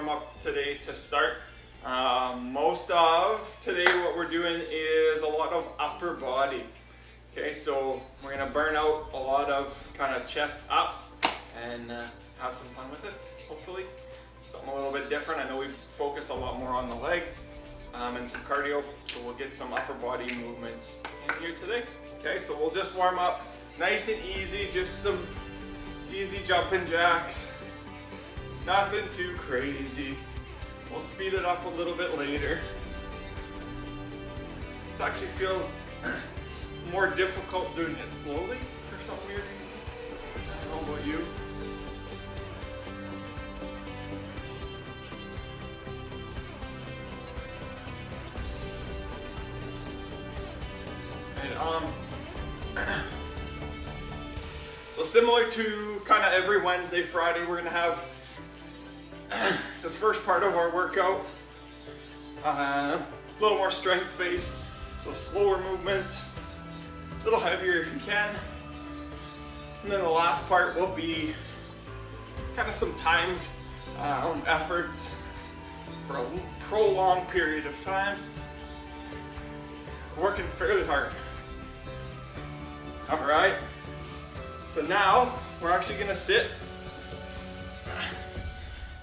warm up today to start. Most of today what we're doing is a lot of upper body. Okay, so we're gonna burn out a lot of kind of chest up and have some fun with it, hopefully. Something a little bit different. I know we focus a lot more on the legs and some cardio, so we'll get some upper body movements in here today. Okay, so we'll just warm up nice and easy, just some easy jumping jacks. Nothing too crazy. We'll speed it up a little bit later. This actually feels more difficult doing it slowly for some weird reason. I don't know about you. And so similar to kind of every Wednesday, Friday, we're gonna have the first part of our workout a little more strength based, so slower movements, a little heavier if you can, and then the last part will be kind of some timed efforts for a prolonged period of time, working fairly hard. All right, so now we're actually gonna sit.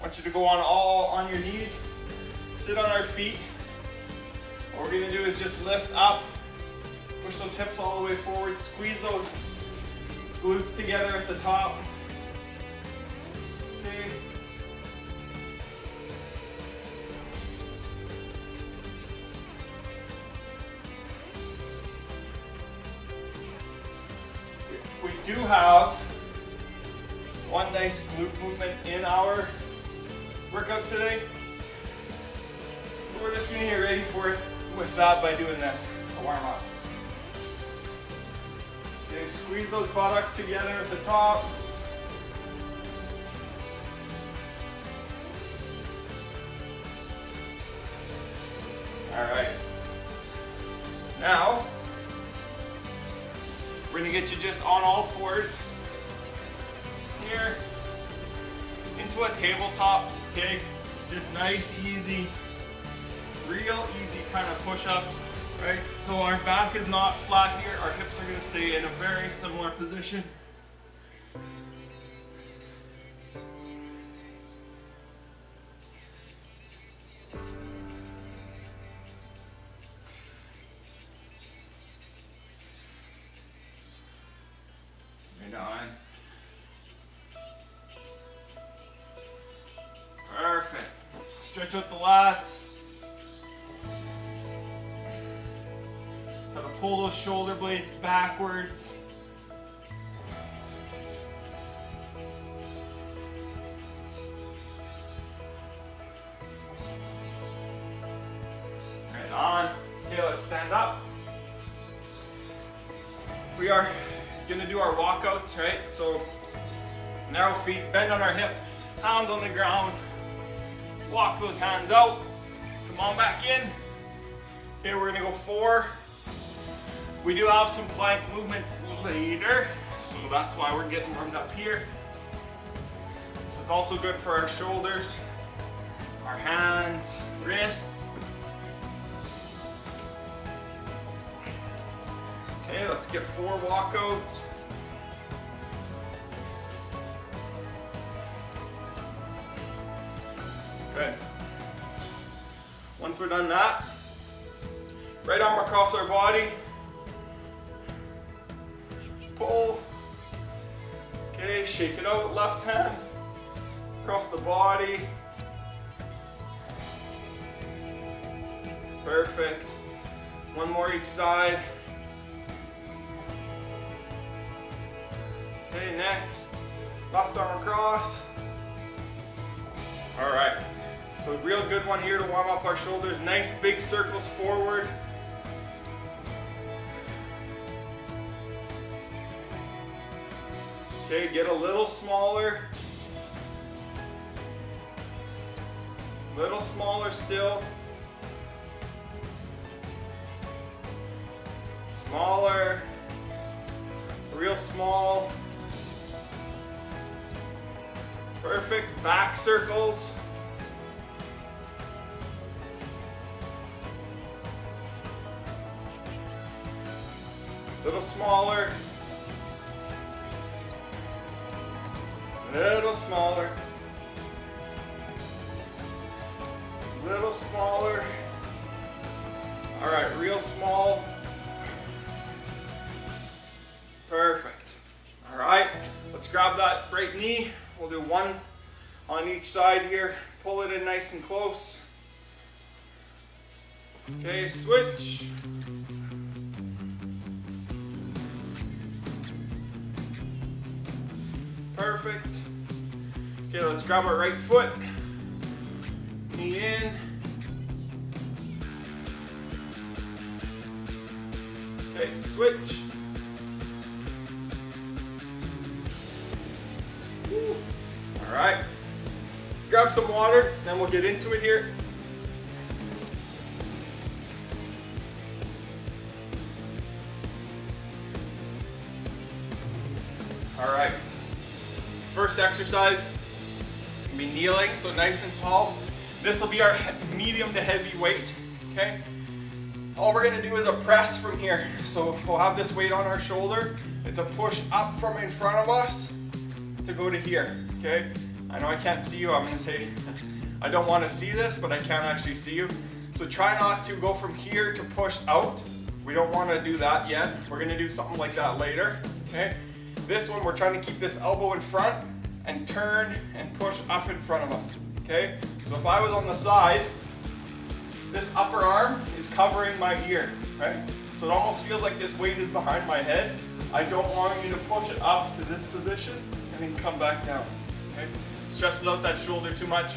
I want you to go all on your knees, sit on our feet. What we're gonna do is just lift up, push those hips all the way forward, squeeze those glutes together at the top. Okay. We do have one nice glute movement in our workout today. So we're just gonna get ready for it with that by doing this, a warm up. Okay, squeeze those buttocks together at the top. All right. Now, we're gonna get you just on all fours here into a tabletop. Okay, just nice, easy, real easy kind of push-ups, right? So our back is not flat here. Our hips are going to stay in a very similar position. Right on. Perfect. Stretch out the lats. Try to pull those shoulder blades backwards. Right on. Okay, let's stand up. We are going to do our walkouts, right? So narrow feet, bend on our hip, hands on the ground. Walk those hands out. Come on back in. Okay, we're gonna go 4. We do have some plank movements later, so that's why we're getting warmed up here. This is also good for our shoulders, our hands, wrists. Okay, let's get 4 walkouts. Good. Once we're done that, right arm across our body, pull. Okay, shake it out, left hand across the body. Perfect. One more each side. Okay, next, left arm across. All right. So a real good one here to warm up our shoulders. Nice big circles forward. Okay, get a little smaller. Little smaller still. Smaller. Real small. Perfect. Back circles. Little smaller. Little smaller. Little smaller. All right, real small. Perfect. All right, let's grab that right knee. We'll do one on each side here. Pull it in nice and close. Okay, switch. Perfect. Okay, let's grab our right foot. Knee in. Okay, switch. Woo. All right. Grab some water, then we'll get into it here. All right. First exercise, be kneeling, so nice and tall. This will be our medium to heavy weight, okay? All we're gonna do is a press from here. So we'll have this weight on our shoulder. It's a push up from in front of us to go to here, okay? I know I can't see you. I'm gonna say, I don't wanna see this, but I can't actually see you. So try not to go from here to push out. We don't wanna do that yet. We're gonna do something like that later, okay? This one, we're trying to keep this elbow in front and turn and push up in front of us, okay? So if I was on the side, this upper arm is covering my ear, right? So it almost feels like this weight is behind my head. I don't want you to push it up to this position and then come back down, okay? Stresses out that shoulder too much.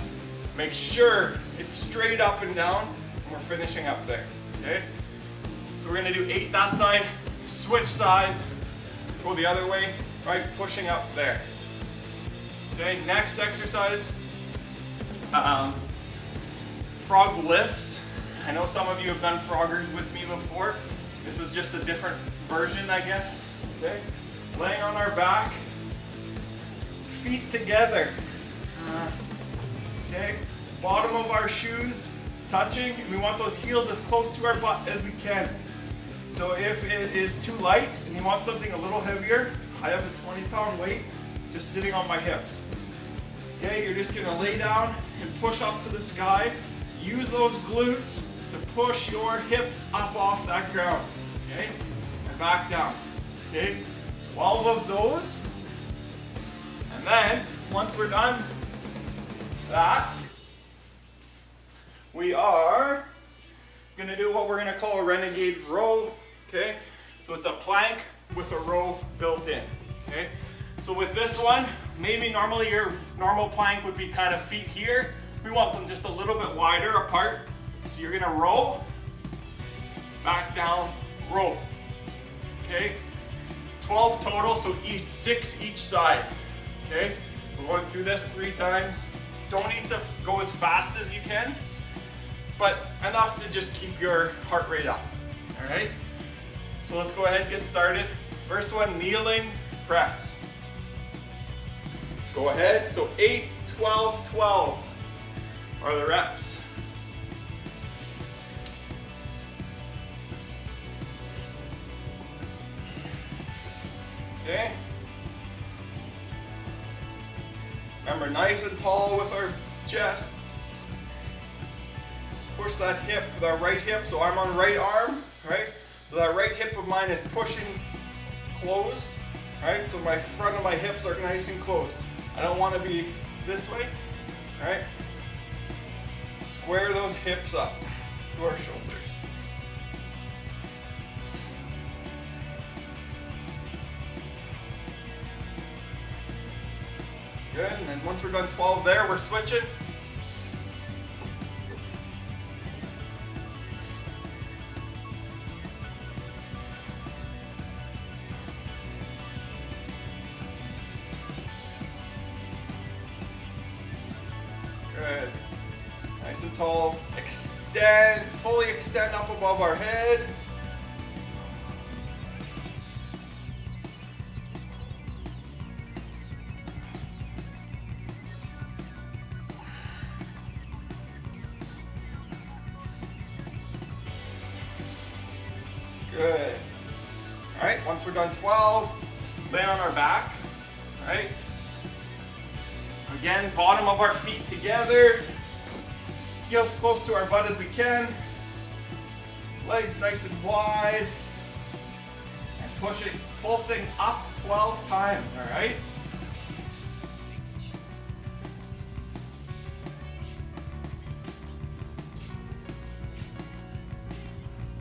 Make sure it's straight up and down, and we're finishing up there, okay? So we're gonna do 8 that side, switch sides, go the other way, right? Pushing up there. Okay, next exercise, frog lifts. I know some of you have done froggers with me before. This is just a different version, I guess. Okay, laying on our back, feet together. Okay, bottom of our shoes touching, and we want those heels as close to our butt as we can. So if it is too light and you want something a little heavier, I have a 20-pound weight just sitting on my hips. Okay, you're just gonna lay down and push up to the sky. Use those glutes to push your hips up off that ground. Okay, and back down. Okay, 12 of those. And then, once we're done that, we are gonna do what we're gonna call a renegade row. Okay, so it's a plank with a row built in. Okay, so with this one, maybe normally your normal plank would be kind of feet here. We want them just a little bit wider apart. So you're gonna row, back down, row. Okay, 12 total, so 6 each side. Okay, we're going through this 3 times. Don't need to go as fast as you can, but enough to just keep your heart rate up. All right, so let's go ahead and get started. First one, kneeling press. Go ahead, so 8, 12, 12 are the reps. Okay. Remember, nice and tall with our chest. Push that hip with our right hip, so I'm on right arm, right? So that right hip of mine is pushing closed, right? So my front of my hips are nice and closed. I don't want to be this way, right? Square those hips up to our shoulders. Good, and then once we're done 12 there, we're switching. Good. Nice and tall. Extend, fully extend up above our head. Good. All right, once we're done 12, lay on our back, right? Again, bottom of our feet together, heels close to our butt as we can, legs nice and wide, and pushing, pulsing up 12 times, all right?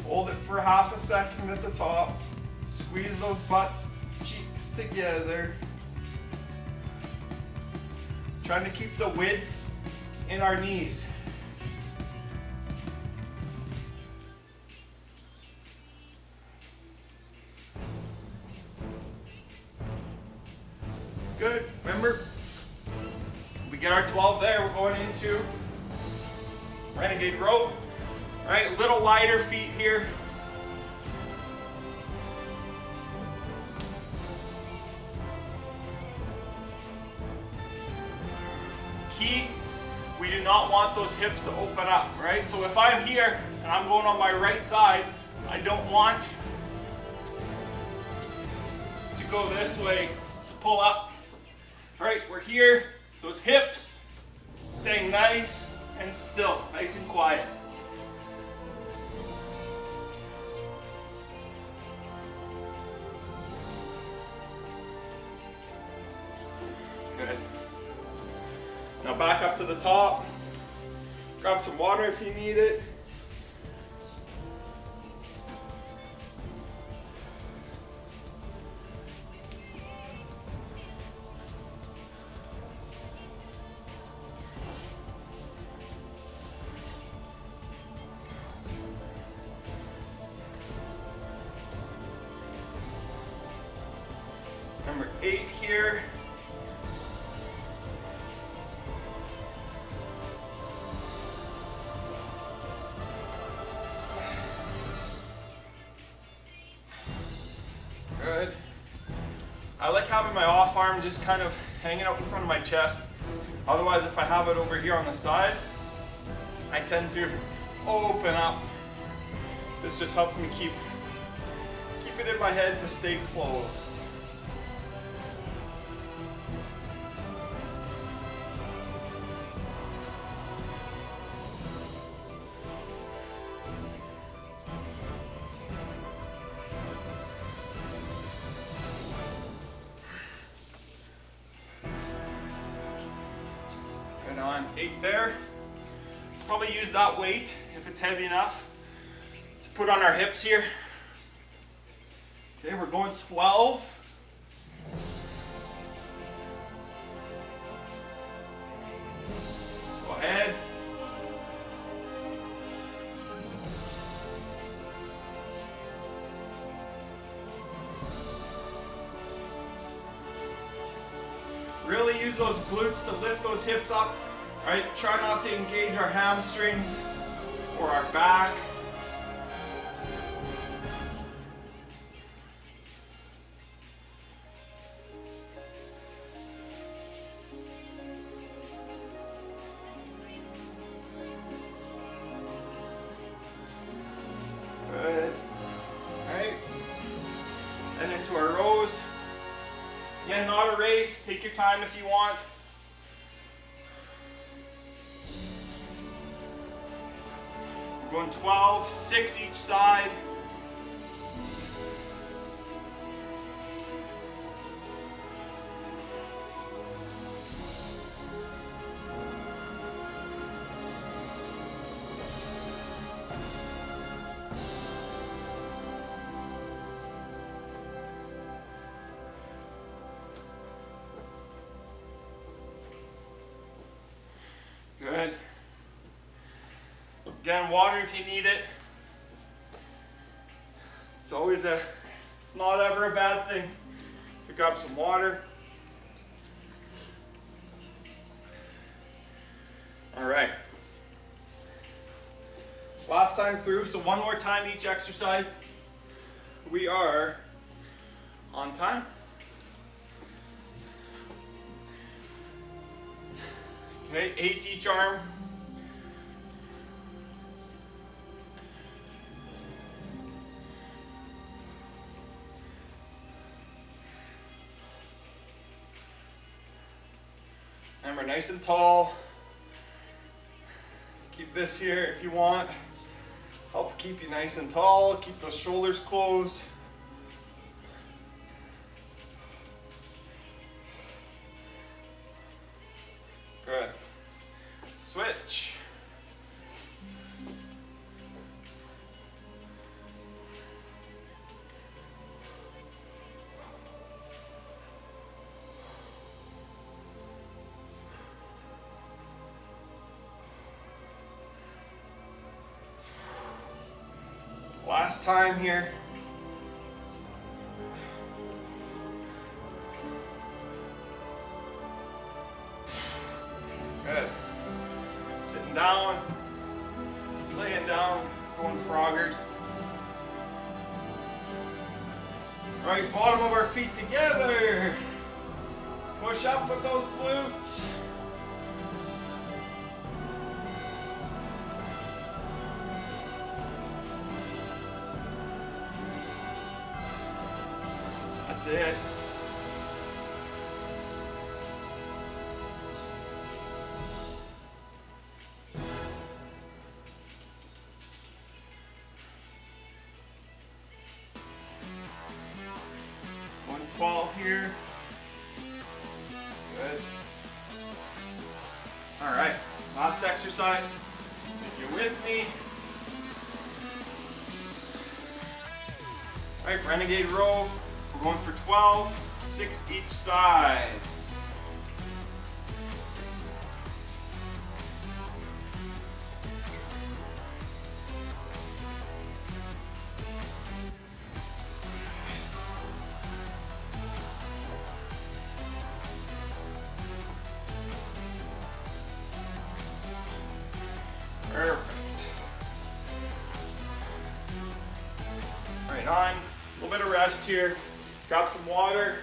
Hold it for half a second at the top, squeeze those butt cheeks together. Trying to keep the width in our knees. Good. Remember, we get our 12 there, we're going into renegade row. All right, a little lighter feet here. Key, we do not want those hips to open up, right? So if I'm here and I'm going on my right side, I don't want to go this way to pull up, right? We're here, those hips staying nice and still, nice and quiet. Good. Now back up to the top. Grab some water if you need it. Number 8 here. Good. I like having my off arm just kind of hanging out in front of my chest. Otherwise, if I have it over here on the side, I tend to open up. This just helps me keep it in my head to stay closed. On 8 there. Probably use that weight if it's heavy enough to put on our hips here. Okay, we're going 12. Go ahead. Really use those glutes to lift those hips up. All right, try not to engage our hamstrings or our back. Good. All right. And into our rows. Again, not a race. Take your time if you want. We're going 12, 6 each side. Good. Again, water if you need it. It's not ever a bad thing to grab some water. All right. Last time through, so one more time each exercise. We are on time. Okay, 8 each arm. Remember, nice and tall. Keep this here if you want. Help keep you nice and tall. Keep those shoulders closed. Good. Switch. Last time here. Good. Sitting down, laying down, going froggers. Right bottom of our feet together. Push up with those glutes. That's it. One 12 here. Good. All right, last exercise. If you're with me. All right, renegade row. We're going for 12, 6 each side. Perfect. Right on. A little bit of rest here. Grab some water.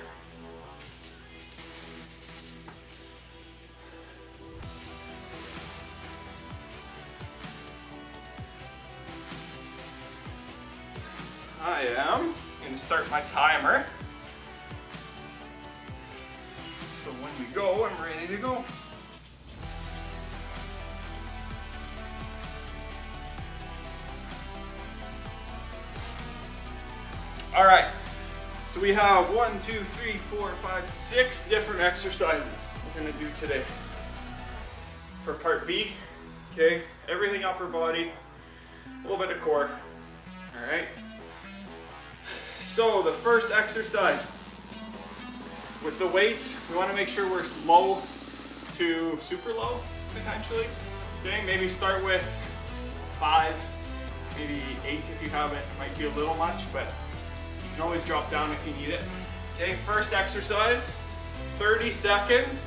I am going to start my timer. So when we go, I'm ready to go. All right. So we have 1, 2, 3, 4, 5, 6 different exercises we're going to do today. For part B, okay, everything upper body, a little bit of core. All right. So the first exercise with the weights, we want to make sure we're low to super low potentially. Okay, maybe start with 5, maybe 8 if you have it. Might be a little much, but you can always drop down if you need it. Okay, first exercise, 30 seconds,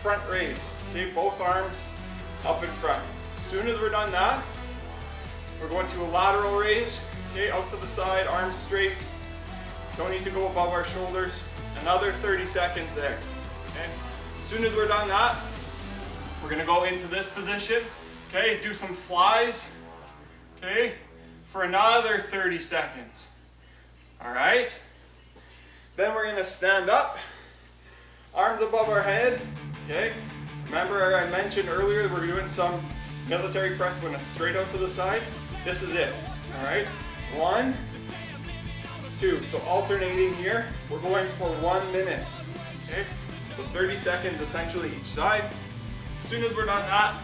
front raise. Okay, both arms up in front. As soon as we're done that, we're going to a lateral raise. Okay, out to the side, arms straight. Don't need to go above our shoulders. Another 30 seconds there. Okay, as soon as we're done that, we're gonna go into this position. Okay, do some flies. Okay, for another 30 seconds. All right, then we're gonna stand up, arms above our head, okay? Remember I mentioned earlier we're doing some military press when it's straight out to the side. This is it, all right? 1, 2, so alternating here, we're going for 1 minute, okay? So 30 seconds essentially each side. As soon as we're done that,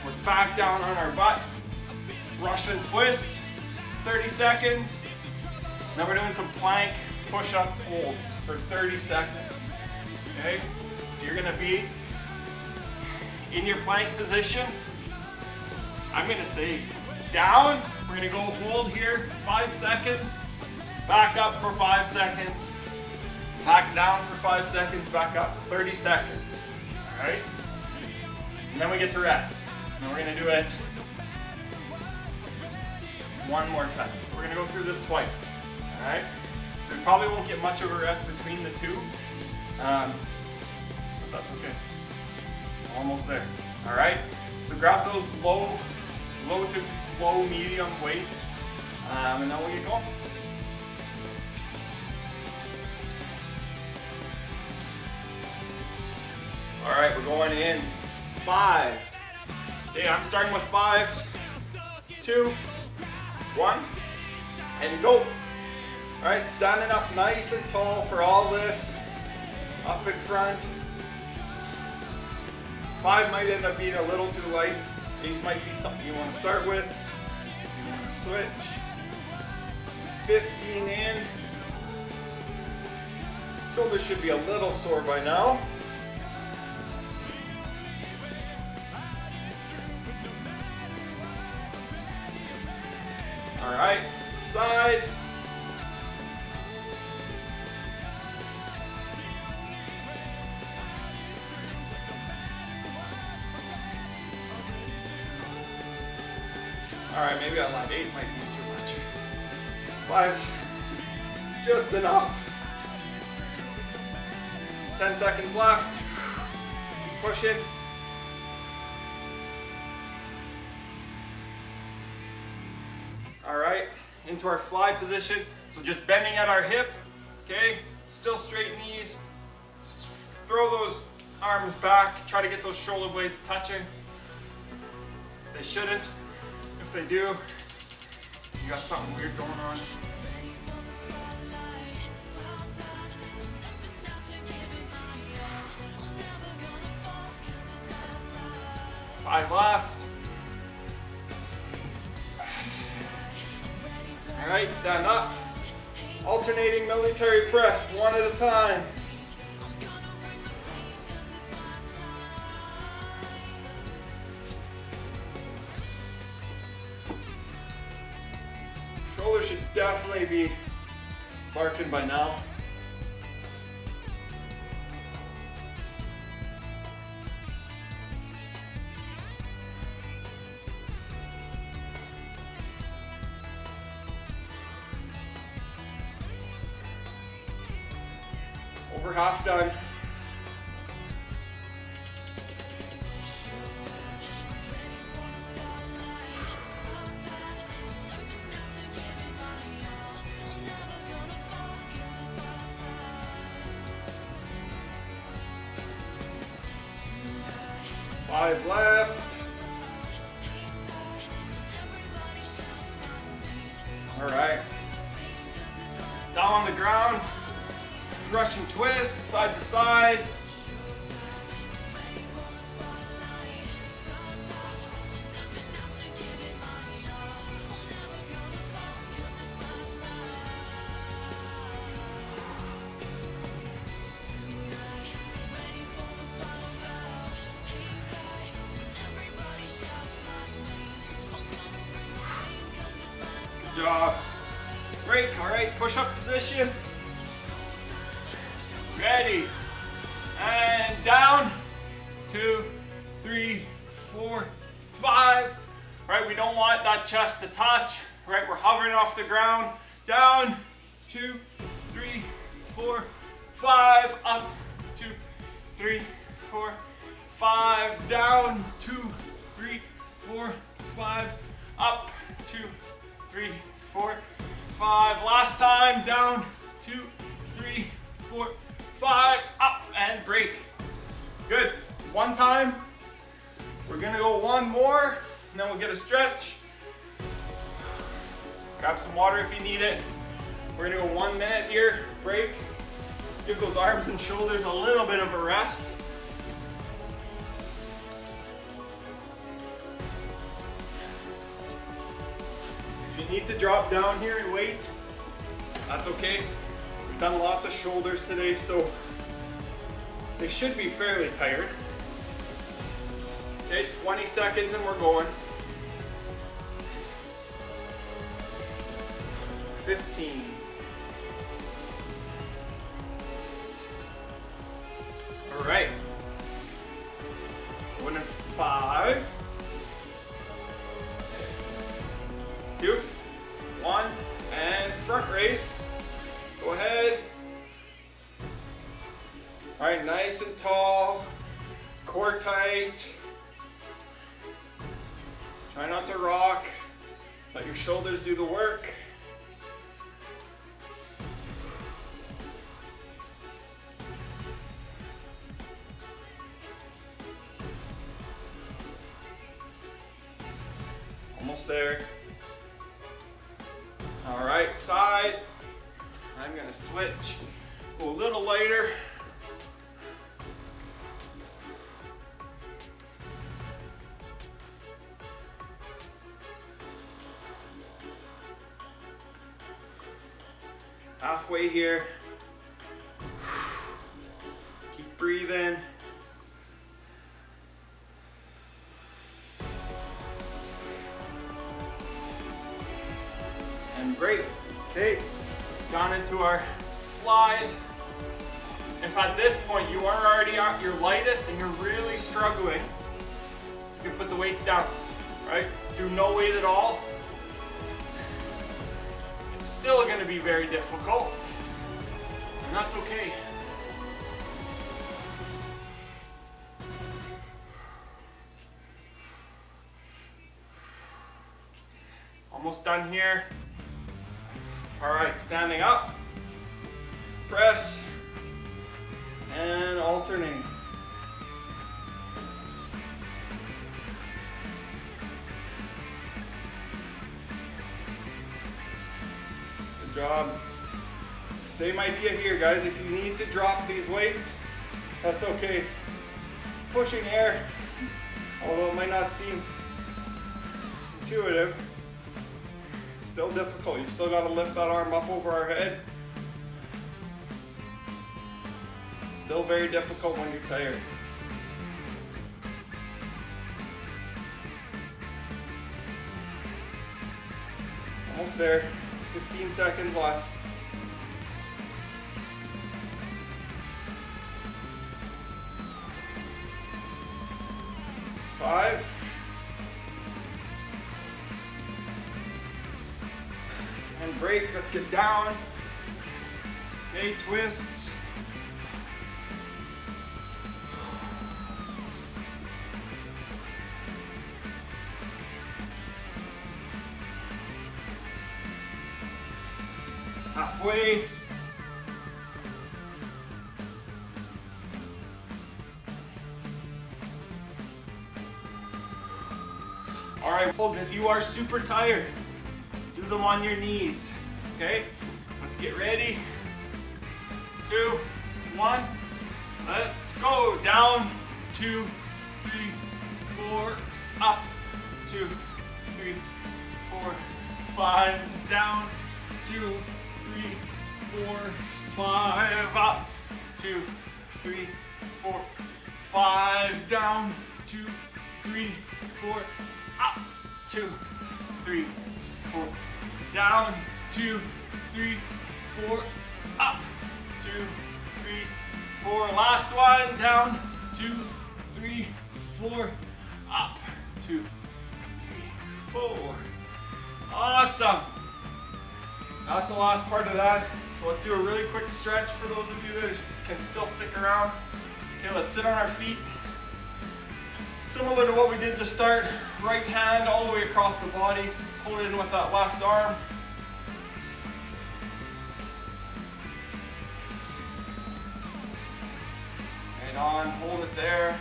we're back down on our butt, Russian twists, 30 seconds. Now we're doing some plank push-up holds for 30 seconds, okay? So you're gonna be in your plank position. I'm gonna say down. We're gonna go hold here, 5 seconds. Back up for 5 seconds. Back down for 5 seconds, back up, 30 seconds, all right? And then we get to rest. And we're gonna do it one more time. So we're gonna go through this twice. All right, so we probably won't get much of a rest between the two, but that's okay. Almost there. All right, so grab those low to low medium weights, and then we'll get going. All right, we're going in 5. Okay, I'm starting with 5s. 2, 1, and go. All right, standing up nice and tall for all this. Up in front. 5 might end up being a little too light. 8 might be something you want to start with. You want to switch. 15 in. Shoulders should be a little sore by now. All right, side. All right, maybe on line 8 might be too much. 5's just enough. 10 seconds left. Keep pushing. All right, into our fly position. So just bending at our hip, okay? Still straight knees. Throw those arms back. Try to get those shoulder blades touching. They shouldn't. If they do, you got something weird going on. Five left. All right, stand up. Alternating military press, one at a time. Shoulders should definitely be barking by now. Over half done. Five left. All right. Down on the ground. Russian twist, side to side. Good job. Break, all right, push up position. Ready, and down, 2, 3, 4, 5. Right, we don't want that chest to touch. Right, we're hovering off the ground. Down, 2, 3, 4, 5. Up, 2, 3, 4, 5. Down, 2, 3, 4, 5. Up, 2, 3, 4, 5. Last time. Down, 2, 3, 4, 5, up and break. Good. One time. We're gonna go one more, and then we'll get a stretch. Grab some water if you need it. We're gonna go 1 minute here, break. Give those arms and shoulders a little bit of a rest. If you need to drop down here and wait, that's okay. We've done lots of shoulders today, so they should be fairly tired. Okay, 20 seconds and we're going. 15. All right. Going in 5, 2, 1, and front raise. Go ahead. All right, nice and tall, core tight. Try not to rock. Let your shoulders do the work. Almost there. All right, side. I'm gonna switch, go a little lighter. Halfway here. Keep breathing. And great. Okay, gone into our flies. If at this point you are already at your lightest and you're really struggling, you can put the weights down, right? Do no weight at all. It's still going to be very difficult, and that's okay. Almost done here. All right, standing up, press, and alternating. Good job. Same idea here, guys. If you need to drop these weights, that's okay. Pushing air, although it might not seem intuitive, still difficult. You still got to lift that arm up over our head. Still very difficult when you're tired. Almost there. 15 seconds left. 5. And break. Let's get down. Okay, twists. Halfway. All right, folks, if you are super tired, do them on your knees, okay? Let's get ready. 2, 1, let's go. Down, 2, 3, 4, up, 2, 3, 4, 5, down, 2, 3, 4, 5, up, 2, 3, 4, 5, down, 2, 3, 4, up, 2, 3, 4, down, 2, 3, 4, up, 2, 3, 4, last one, down, 2, 3, 4, up, 2, 3, 4. Awesome. That's the last part of that. So let's do a really quick stretch for those of you that can still stick around. Okay, let's sit on our feet. Similar to what we did to start, right hand all the way across the body, pull it in with that left arm. Right on, hold it there.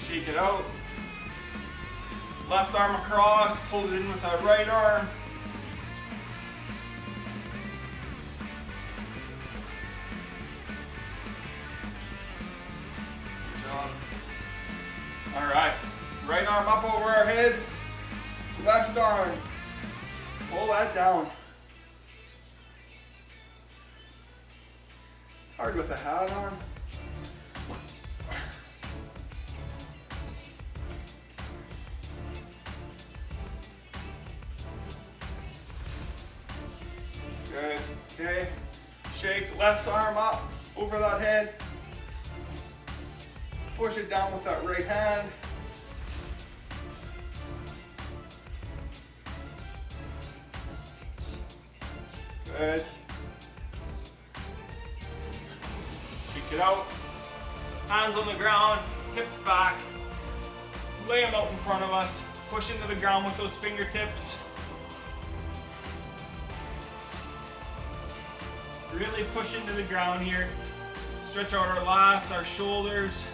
Shake it out. Left arm across, pull it in with that right arm. All right, right arm up over our head, left arm, pull that down. It's hard with a hat on. Good, okay. Shake left arm up over that head. Push it down with that right hand. Good. Shake it out. Hands on the ground, hips back. Lay them out in front of us. Push into the ground with those fingertips. Really push into the ground here. Stretch out our lats, our shoulders.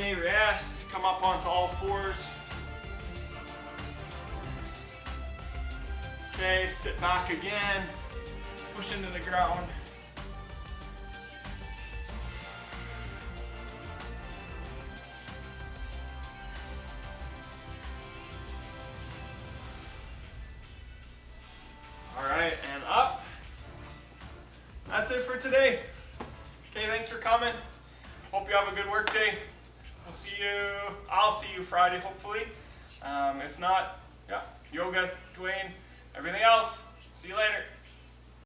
Okay, rest. Come up onto all fours. Okay, sit back again. Push into the ground. All right, and up. That's it for today. Okay, thanks for coming. Hope you have a good work day. I'll see you Friday, hopefully. If not, yeah, yoga, Dwayne, everything else. See you later.